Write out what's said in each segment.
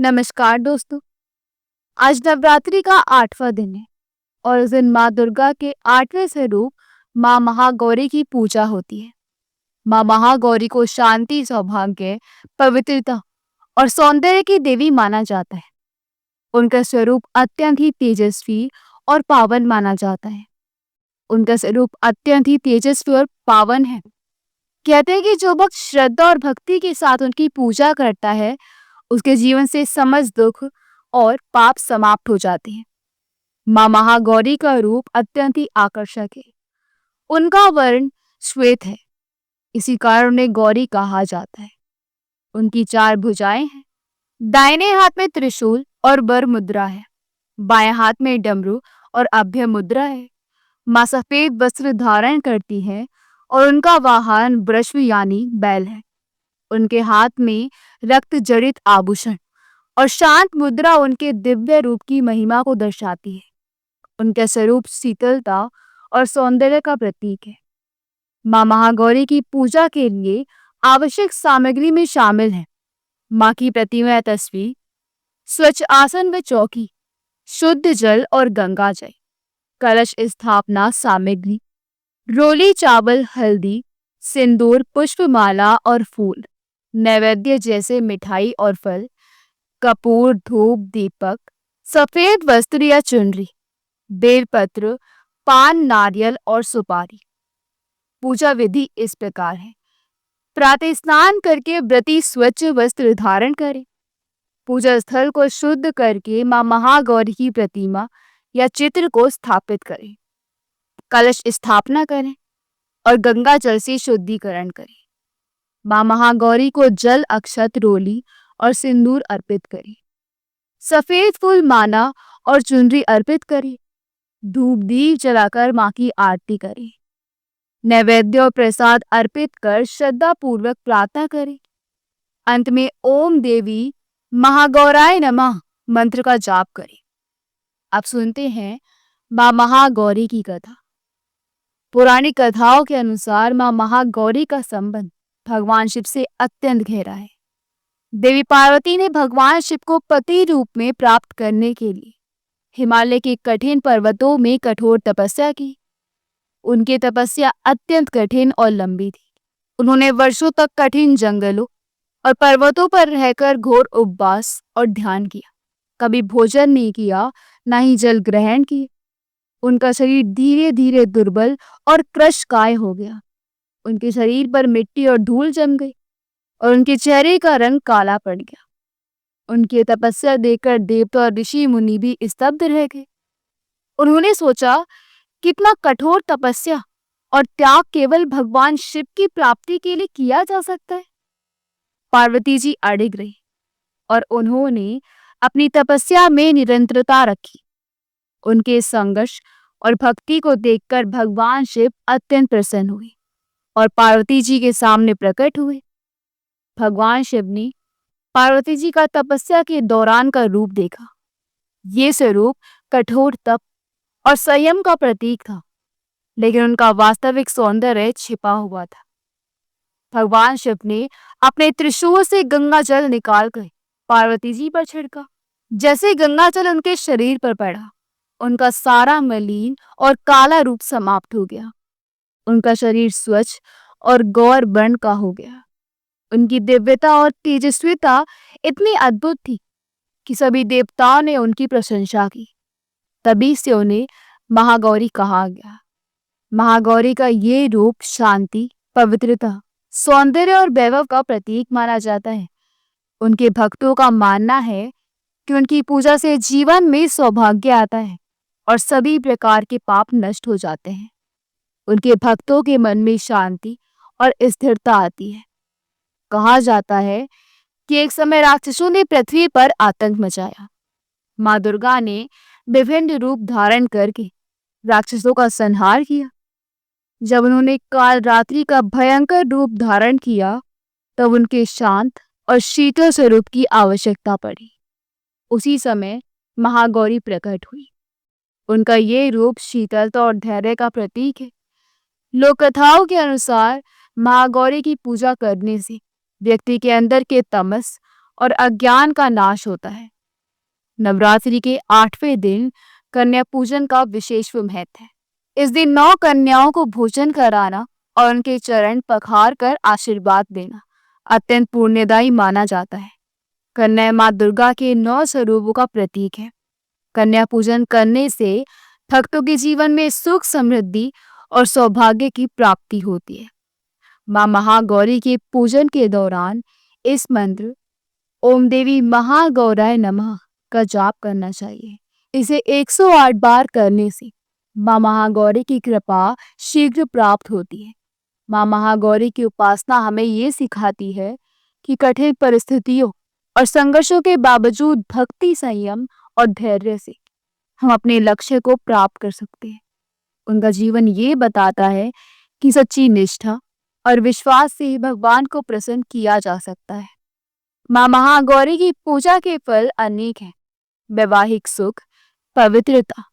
नमस्कार दोस्तों। आज नवरात्रि का 8वां दिन है और इस दिन माँ दुर्गा के 8वें स्वरूप माँ महागौरी की पूजा होती है। माँ महागौरी को शांति, सौभाग्य, पवित्रता और सौंदर्य की देवी माना जाता है। उनका स्वरूप अत्यंत ही तेजस्वी और पावन माना जाता है। उनका स्वरूप अत्यंत ही तेजस्वी और पावन है। कहते हैं कि जो भक्त श्रद्धा और भक्ति के साथ उनकी पूजा करता है, उसके जीवन से समस्त दुख और पाप समाप्त हो जाते हैं। माँ महागौरी का रूप अत्यंत ही आकर्षक है। उनका वर्ण श्वेत है, इसी कारण उन्हें गौरी कहा जाता है। उनकी 4 भुजाएं हैं। दाहिने हाथ में त्रिशूल और वर मुद्रा है। बाएं हाथ में डमरू और अभय मुद्रा है। माँ सफेद वस्त्र धारण करती है और उनका वाहन वृषभ यानी बैल है। उनके हाथ में रक्त जड़ित आभूषण और शांत मुद्रा उनके दिव्य रूप की महिमा को दर्शाती है। उनका स्वरूप शीतलता और सौंदर्य का प्रतीक है। माँ महागौरी की पूजा के लिए आवश्यक सामग्री में शामिल है माँ की प्रतिमा या तस्वीर, स्वच्छ आसन व चौकी, शुद्ध जल और गंगा जल, कलश स्थापना सामग्री, रोली चावल, हल्दी, सिंदूर, पुष्पमाला और फूल, नैवेद्य जैसे मिठाई और फल, कपूर, धूप, दीपक, सफेद वस्त्र या चुनरी, बेलपत्र, पान, नारियल और सुपारी। पूजा विधि इस प्रकार है। प्रातः स्नान करके व्रती स्वच्छ वस्त्र धारण करें। पूजा स्थल को शुद्ध करके माँ महागौरी की प्रतिमा या चित्र को स्थापित करें। कलश स्थापना करें और गंगा जल से शुद्धिकरण करें। माँ महागौरी को जल, अक्षत, रोली और सिंदूर अर्पित करें। सफेद फूल, माला और चुनरी अर्पित करें। धूप दीप जलाकर माँ की आरती करें। नैवेद्य और प्रसाद अर्पित कर श्रद्धा पूर्वक प्रार्थना करें। अंत में ओम देवी महागौराय नमः मंत्र का जाप करें। आप सुनते हैं माँ महागौरी की कथा। पुरानी कथाओं के अनुसार माँ महागौरी का संबंध भगवान शिव से अत्यंत गहरा है। देवी पार्वती ने भगवान शिव को पति रूप में प्राप्त करने के लिए हिमालय के कठिन पर्वतों में कठोर तपस्या की। उनकी तपस्या अत्यंत कठिन और लंबी थी। उन्होंने वर्षों तक कठिन जंगलों और पर्वतों पर रहकर घोर उपवास और ध्यान किया। कभी भोजन नहीं किया, ना ही जल ग्रहण किए। उनका शरीर धीरे धीरे दुर्बल और कृशकाय हो गया। उनके शरीर पर मिट्टी और धूल जम गई और उनके चेहरे का रंग काला पड़ गया। उनकी तपस्या देखकर देवता और ऋषि मुनि भी स्तब्ध रह गए। उन्होंने सोचा, कितना कठोर तपस्या और त्याग केवल भगवान शिव की प्राप्ति के लिए किया जा सकता है। पार्वती जी अड़िग रही और उन्होंने अपनी तपस्या में निरंतरता रखी। उनके संघर्ष और भक्ति को देखकर भगवान शिव अत्यंत प्रसन्न हुए और पार्वती जी के सामने प्रकट हुए। भगवान शिव ने पार्वती जी का तपस्या के दौरान का रूप देखा। ये स्वरूप कठोर तप और संयम का प्रतीक था, लेकिन उनका वास्तविक सौंदर्य छिपा हुआ था। भगवान शिव ने अपने त्रिशूल से गंगा जल निकालकर पार्वती जी पर छिड़का। जैसे गंगा जल उनके शरीर पर पड़ा, उनका सारा मलिन और काला रूप समाप्त हो गया। उनका शरीर स्वच्छ और गौर वर्ण का हो गया। उनकी दिव्यता और तेजस्विता इतनी अद्भुत थी कि सभी देवताओं ने उनकी प्रशंसा की। तभी से उन्हें महागौरी कहा गया। महागौरी का ये रूप शांति, पवित्रता, सौंदर्य और वैभव का प्रतीक माना जाता है। उनके भक्तों का मानना है कि उनकी पूजा से जीवन में सौभाग्य आता है और सभी प्रकार के पाप नष्ट हो जाते हैं। उनके भक्तों के मन में शांति और स्थिरता आती है। कहा जाता है कि एक समय राक्षसों ने पृथ्वी पर आतंक मचाया। माँ दुर्गा ने विभिन्न रूप धारण करके राक्षसों का संहार किया। जब उन्होंने काल रात्रि का भयंकर रूप धारण किया, तब उनके शांत और शीतल स्वरूप की आवश्यकता पड़ी। उसी समय महागौरी प्रकट हुई। उनका ये रूप शीतलता और धैर्य का प्रतीक है। लोक कथाओं के अनुसार महागौरी की पूजा करने से व्यक्ति के अंदर के तमस और अज्ञान का नाश होता है। नवरात्रि के 8वें दिन कन्या पूजन का विशेष महत्व है। इस दिन 9 कन्याओं को भोजन कराना और उनके चरण पखार कर आशीर्वाद देना अत्यंत पुण्यदायी माना जाता है। कन्या माँ दुर्गा के 9 स्वरूपों का प्रतीक है। कन्या पूजन करने से भक्तों के जीवन में सुख, समृद्धि और सौभाग्य की प्राप्ति होती है। माँ महागौरी के पूजन के दौरान इस मंत्र ओम देवी महागौराय नमः का जाप करना चाहिए। इसे 108 बार करने से माँ महागौरी की कृपा शीघ्र प्राप्त होती है। माँ महागौरी की उपासना हमें ये सिखाती है कि कठिन परिस्थितियों और संघर्षों के बावजूद भक्ति, संयम और धैर्य से हम अपने लक्ष्य को प्राप्त कर सकते हैं। उनका जीवन ये बताता है कि सच्ची निष्ठा और विश्वास से ही भगवान को प्रसन्न किया जा सकता है। माँ महागौरी की पूजा के फल अनेक हैं। वैवाहिक सुख, पवित्रता,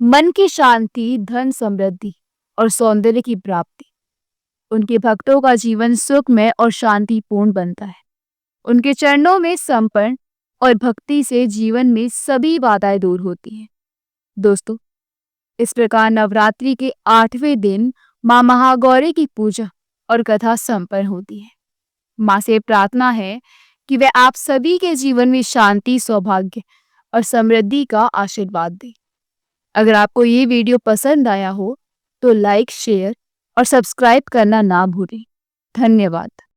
मन की शांति, धन समृद्धि और सौंदर्य की प्राप्ति। उनके भक्तों का जीवन सुखमय और शांतिपूर्ण बनता है। उनके चरणों में समर्पण और भक्ति से जीवन में सभी बाधाएं दूर होती हैं। दोस्तों, इस प्रकार नवरात्रि के 8वें दिन माँ महागौरी की पूजा और कथा संपन्न होती है। माँ से प्रार्थना है कि वह आप सभी के जीवन में शांति, सौभाग्य और समृद्धि का आशीर्वाद दे। अगर आपको ये वीडियो पसंद आया हो तो लाइक, शेयर और सब्सक्राइब करना ना भूलें। धन्यवाद।